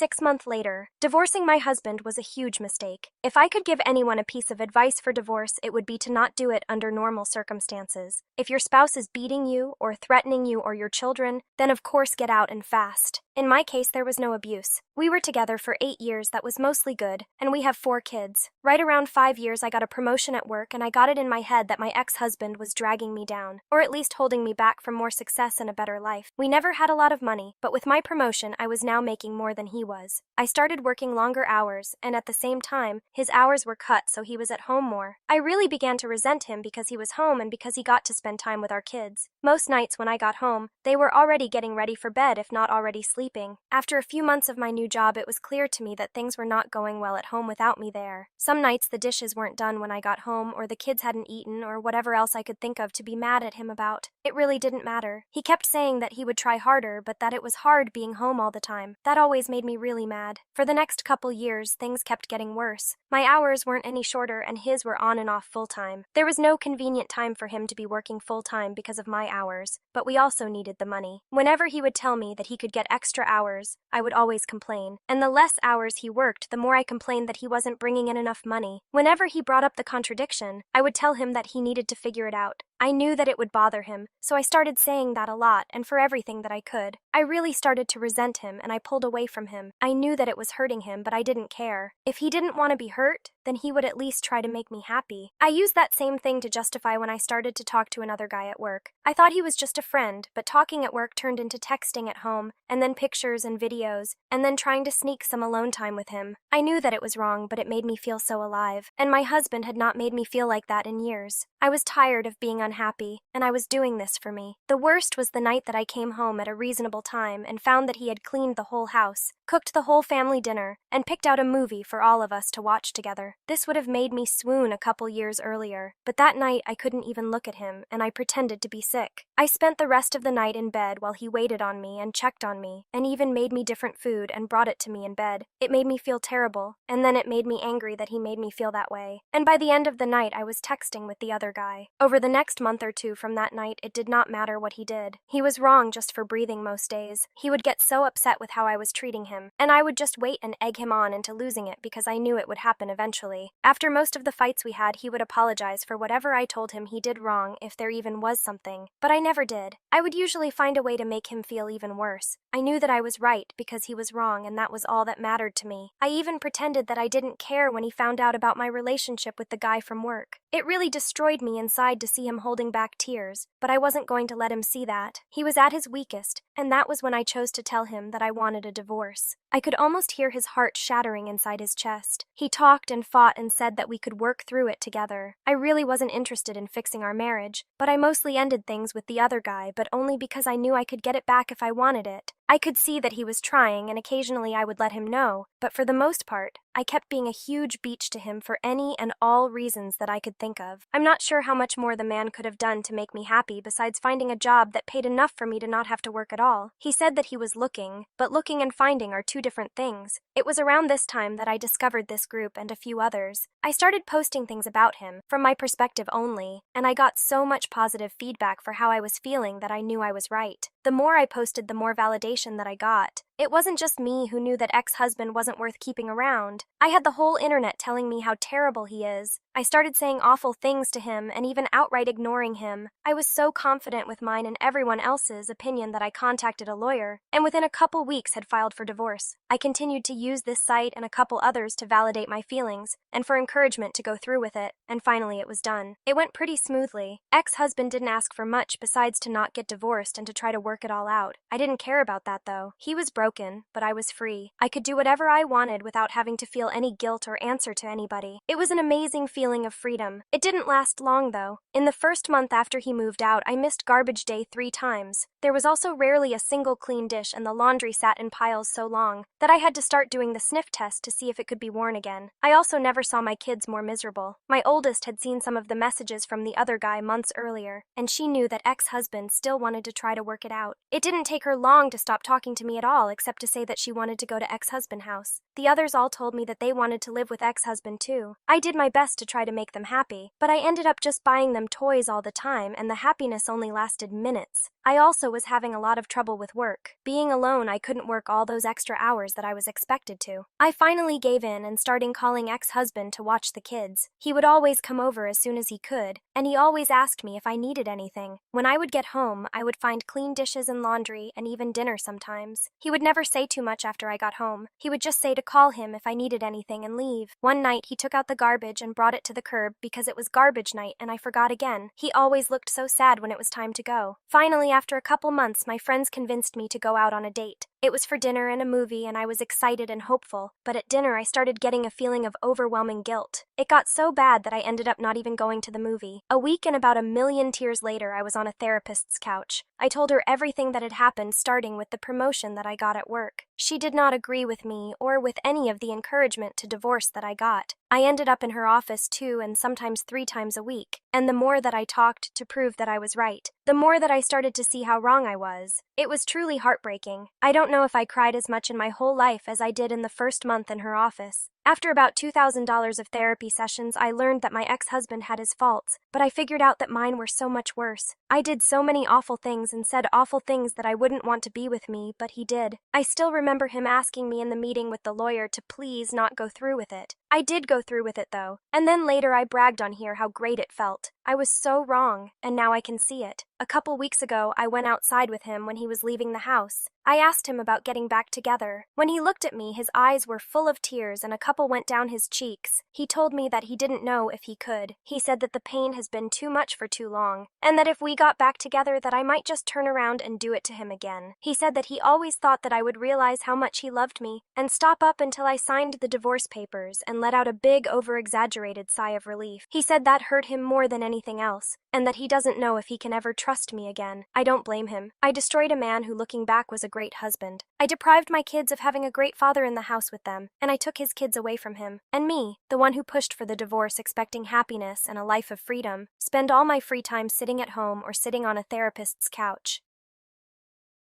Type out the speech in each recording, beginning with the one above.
6 months later. Divorcing my husband was a huge mistake. If I could give anyone a piece of advice for divorce, it would be to not do it under normal circumstances. If your spouse is beating you or threatening you or your children, then of course get out and fast. In my case, there was no abuse. We were together for 8 years, that was mostly good, and we have 4 kids. Right around 5 years, I got a promotion at work, and I got it in my head that my ex-husband was dragging me down, or at least holding me back from more success and a better life. We never had a lot of money, but with my promotion, I was now making more than he was. I started working longer hours, and at the same time, his hours were cut, so he was at home more. I really began to resent him because he was home and because he got to spend time with our kids. Most nights when I got home, they were already getting ready for bed, if not already sleeping. After a few months of my new job, it was clear to me that things were not going well at home without me there. Some nights the dishes weren't done when I got home, or the kids hadn't eaten, or whatever else I could think of to be mad at him about. It really didn't matter. He kept saying that he would try harder, but that it was hard being home all the time. That always made me really mad. For the next couple years, things kept getting worse. My hours weren't any shorter, and his were on and off full-time. There was no convenient time for him to be working full-time because of my hours, but we also needed the money. Whenever he would tell me that he could get extra hours, I would always complain. And the less hours he worked, the more I complained that he wasn't bringing in enough money. Whenever he brought up the contradiction, I would tell him that he needed to figure it out. I knew that it would bother him, so I started saying that a lot and for everything that I could. I really started to resent him, and I pulled away from him. I knew that it was hurting him, but I didn't care. If he didn't want to be hurt, then he would at least try to make me happy. I used that same thing to justify when I started to talk to another guy at work. I thought he was just a friend, but talking at work turned into texting at home, and then pictures and videos, and then trying to sneak some alone time with him. I knew that it was wrong, but it made me feel so alive, and my husband had not made me feel like that in years. I was tired of being unhappy, and I was doing this for me. The worst was the night that I came home at a reasonable time and found that he had cleaned the whole house, cooked the whole family dinner, and picked out a movie for all of us to watch together. This would have made me swoon a couple years earlier, but that night I couldn't even look at him, and I pretended to be sick. I spent the rest of the night in bed while he waited on me and checked on me, and even made me different food and brought it to me in bed. It made me feel terrible, and then it made me angry that he made me feel that way. And by the end of the night, I was texting with the other guy. Over the next month or two from that night, it did not matter what he did. He was wrong just for breathing most days. He would get so upset with how I was treating him, and I would just wait and egg him on into losing it because I knew it would happen eventually. After most of the fights we had, he would apologize for whatever I told him he did wrong, if there even was something. But I never did. I would usually find a way to make him feel even worse. I knew that I was right because he was wrong, and that was all that mattered to me. I even pretended that I didn't care when he found out about my relationship with the guy from work. It really destroyed me inside to see him holding back tears, but I wasn't going to let him see that. He was at his weakest, and that was when I chose to tell him that I wanted a divorce. I could almost hear his heart shattering inside his chest. He talked and fought and said that we could work through it together. I really wasn't interested in fixing our marriage, but I mostly ended things with the other guy, but only because I knew I could get it back if I wanted it. I could see that he was trying, and occasionally I would let him know, but for the most part, I kept being a huge beach to him for any and all reasons that I could think of. I'm not sure how much more the man could have done to make me happy besides finding a job that paid enough for me to not have to work at all. He said that he was looking, but looking and finding are two different things. It was around this time that I discovered this group and a few others. I started posting things about him, from my perspective only, and I got so much positive feedback for how I was feeling that I knew I was right. The more I posted, the more validation that I got. It wasn't just me who knew that ex-husband wasn't worth keeping around. I had the whole internet telling me how terrible he is. I started saying awful things to him and even outright ignoring him. I was so confident with mine and everyone else's opinion that I contacted a lawyer, and within a couple weeks had filed for divorce. I continued to use this site and a couple others to validate my feelings, and for encouragement to go through with it, and finally it was done. It went pretty smoothly. Ex-husband didn't ask for much besides to not get divorced and to try to work it all out. I didn't care about that though. He was broken, but I was free. I could do whatever I wanted without having to feel any guilt or answer to anybody. It was an amazing feeling of freedom. It didn't last long though. In the first month after he moved out, I missed garbage day 3 times. There was also rarely a single clean dish, and the laundry sat in piles so long that I had to start doing the sniff test to see if it could be worn again. I also never saw my kids more miserable. My oldest had seen some of the messages from the other guy months earlier, and she knew that ex-husband still wanted to try to work it out. It didn't take her long to stop talking to me at all, except to say that she wanted to go to ex-husband house. The others all told me that they wanted to live with ex-husband too. I did my best to try to make them happy, but I ended up just buying them toys all the time, and the happiness only lasted minutes. I also was having a lot of trouble with work. Being alone, I couldn't work all those extra hours that I was expected to. I finally gave in and started calling ex-husband to watch the kids. He would always come over as soon as he could, and he always asked me if I needed anything. When I would get home, I would find clean dishes and laundry and even dinner sometimes. He would never say too much after I got home. He would just say to call him if I needed anything and leave. One night, he took out the garbage and brought it to the curb because it was garbage night and I forgot again. He always looked so sad when it was time to go. Finally, after a couple months, my friends convinced me to go out on a date. It was for dinner and a movie, and I was excited and hopeful, but at dinner I started getting a feeling of overwhelming guilt. It got so bad that I ended up not even going to the movie. A week and about 1,000,000 tears later, I was on a therapist's couch. I told her everything that had happened, starting with the promotion that I got at work. She did not agree with me or with any of the encouragement to divorce that I got. I ended up in her office 2 and sometimes 3 times a week, and the more that I talked to prove that I was right, the more that I started to see how wrong I was. It was truly heartbreaking. I don't know if I cried as much in my whole life as I did in the first month in her office. After about $2,000 of therapy sessions, I learned that my ex-husband had his faults, but I figured out that mine were so much worse. I did so many awful things and said awful things that I wouldn't want to be with me, but he did. I still remember him asking me in the meeting with the lawyer to please not go through with it. I did go through with it though, and then later I bragged on here how great it felt. I was so wrong, and now I can see it. A couple weeks ago, I went outside with him when he was leaving the house. I asked him about getting back together. When he looked at me, his eyes were full of tears and a couple went down his cheeks. He told me that he didn't know if he could. He said that the pain has been too much for too long, and that if we got back together that I might just turn around and do it to him again. He said that he always thought that I would realize how much he loved me and stop up until I signed the divorce papers and let out a big over-exaggerated sigh of relief. He said that hurt him more than anything else, and that he doesn't know if he can ever trust me again. I don't blame him. I destroyed a man who, looking back, was a great husband. I deprived my kids of having a great father in the house with them, and I took his kids away from him. And me, the one who pushed for the divorce expecting happiness and a life of freedom, spend all my free time sitting at home or sitting on a therapist's couch.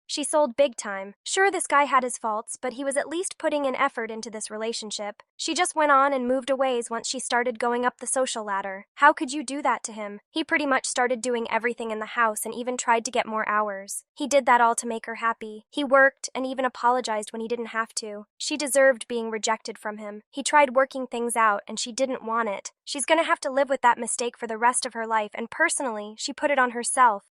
She sold big time. Sure, this guy had his faults, but he was at least putting in effort into this relationship. She just went on and moved a ways once she started going up the social ladder. How could you do that to him? He pretty much started doing everything in the house and even tried to get more hours. He did that all to make her happy. He worked and even apologized when he didn't have to. She deserved being rejected from him. He tried working things out and she didn't want it. She's gonna have to live with that mistake for the rest of her life, and personally, she put it on herself.